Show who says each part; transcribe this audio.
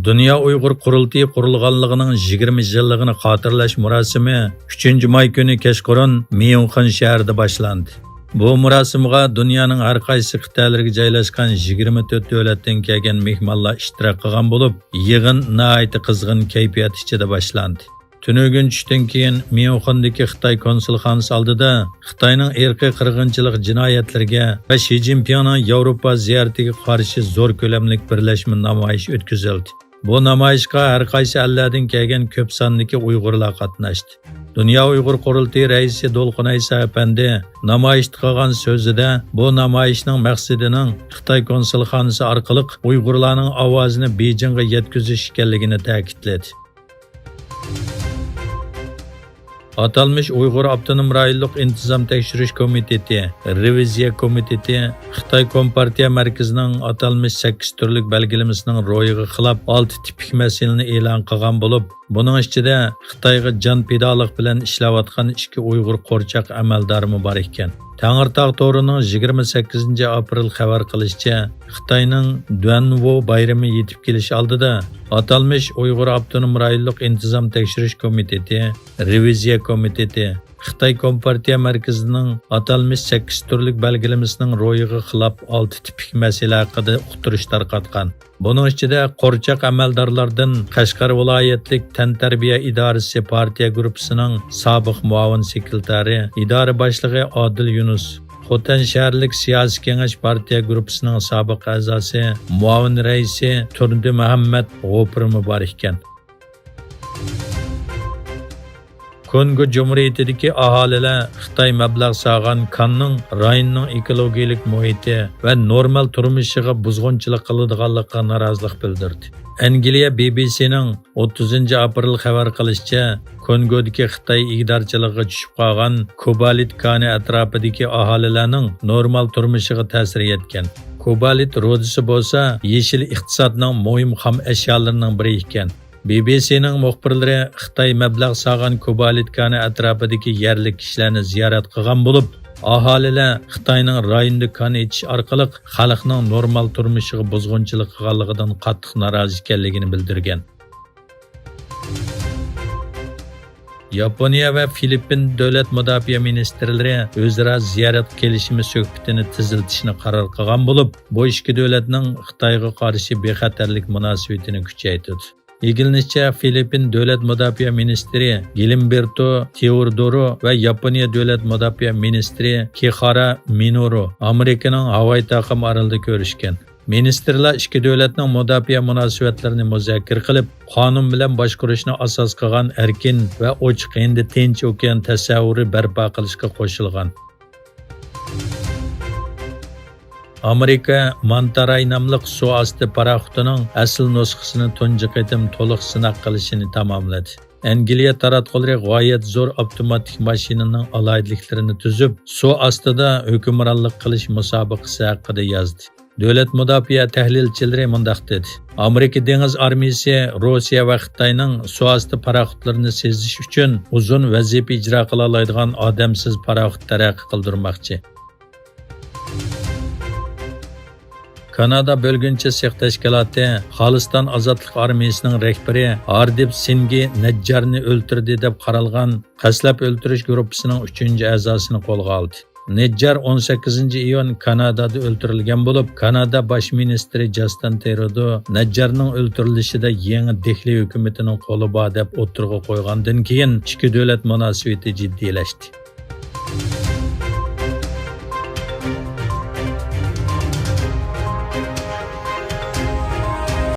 Speaker 1: Dünya Uyghur Qurultayı qurilganligining 20 yilligini xotirlash murosimi 3-may kuni kechqurun Myunxen shahrida boshlandi. Bu murosimga dunyoning har qaysi qit'alariga joylashgan 24 davlatdan kelgan mehmonlar ishtirok qilgan bo'lib, yig'in nihoyat qizg'in kayfiyat ichida boshlandi. Tunugun tushdan keyin Myunxendagi Xitoy konsulxonasi oldida Xitoyning irqiy qirg'inchilik jinoyatlariga va Shi Jinpingning Yevropa ziyoratiga qarshi zo'r ko'lamli birlashma namoyish o'tkazildi. Bu namoyishga har qaysi ellardan kelgan ko'p sondagi Uyg'urlar qatnashdi. Dünya Uyghur Qurultayı raisi Dolqunay Sapandi namoyish qilgan so'zida bu namoyishning maqsadining Xitoy konsulxonasi orqali Uyg'urlarning ovozini Bejingga yetkazish ekanligini ta'kidladi. Atalmış Uyghur Abdunum Rayonluq İntizam Tekşiriş Komiteti, Reviziya Komiteti, Xitoy Kompartiya Merkezining atalmış 8 turlik belgilemesining ro'yiga xilop 6 tipik masalani e'lon qilgan bo'lib, buning ichida Xitoyga jon pidolik bilan ishlayotgan 2 Uyg'ur qo'rchoq amaldori bor ekan. Tangirtog' to'rining 28 aprel xabar qilishicha, Xitoyning Duanvo bayrami yetib kelish oldida atalmış Uyghur Abdunum Rayonluq İntizam Tekşiriş Komiteti, Reviziya Komiteti, Xitoy Kompartiya Merkezining atalmış 8 turlik belgilemesining ro'yiga xilop 6 tipik masala haqida uqtirish tarqatgan. Buning ichida qo'rchoq amaldorlardan Qashqar viloyatlik Tantarbiya idorasi partiya guruhining sobiq muavin sekretari, idora boshlig'i Odil Yunus, Xotan shaharlik siyosiy kengash partiya guruhining sobiq a'zosi, muavin raisi Turdi Muhammad G'ofurmi bor ekan. Kongo Cumhuriyetidagi aholilar Xitoy mablag' solgan Kanning rayonning ekologik muhiti va normal turmushiga buzg'unchilik qiladiganligiga norozilik bildirdi. Angliya BBC'ning 30 aprel xabar qilishicha, Kongodagi Xitoy igdorchiligiga tushib qolgan kobalit koni atrofidagi aholilarning normal turmushiga ta'sir etgan. Kobalit rodisi bo'lsa, yeshil iqtisodning muhim xom ashyolarining biri ekan. BBC'ning muxbirlari Xitoy mablag' solgan kobalit koni atrofidagi yerlik kishilarni ziyorat qilgan bo'lib, aholilar Xitoyning rayonda kon ichish orqali xalqning normal turmushiga buzg'unchilik qilganligidan qattiq norozi ekanligini bildirgan. Yaponiya va Filippin davlat mudofaa ministrlari o'zaro ziyorat kelishimi suhbatini tiziltishni qaror qilgan bo'lib, bu ikki davlatning Xitoyga qarshi bexatarlik munosabatini kuchaytirdi. Egilinishcha, Filippin davlat mudofaa ministri Gilberto Teodoro va Yaponiya davlat mudofaa ministri Kihara Minoru Amerikaning Havay taqim orolida ko'rishgan. Ministrlar ikki davlatning mudofaa munosabatlarini muzokara qilib, qonun bilan boshqarishni asos qilgan erkin va ochiq endi Tinch okean tasavvuri barpo qilishga qo'shilgan. Amerika Mantaray nomli suvosti paraxotining asl nusxasini tunji qatim to'liq sinab qilishini tamomladi. Angliya taratqullari g'oyat zo'r avtomatik mashinaning alayidliklarini tuzib, suv ostida hukmronlik qilish musobaqasi haqida yozdi. Davlat mudofaa tahlilchilari mundaq dedi: Amerika dengiz armiyasi Rossiya va Xitoyning suvosti paraxotlarini sezish uchun uzun vazifa ijro qila oladigan odamsiz paraxot taraqqiy qildirmoqchi. Kanada bölgünçe sex təşkilatı Xalistan Azadlıq Armiyasının rəhbəri Hardip Singi Neccarni öldürdü deb qaralğan qaslab öldürüş qrupusinin 3-cü əzasını qolğa aldı. Neccar 18 iyun Kanadada öldürülgen bo'lib, Kanada baş ministri Justin Trudeau Neccarning öldürülüşida yangi Dehli hukumatining qo'li bor deb o'tirg'a qo'ygandan keyin ikki davlat munosabati jiddiylashdi.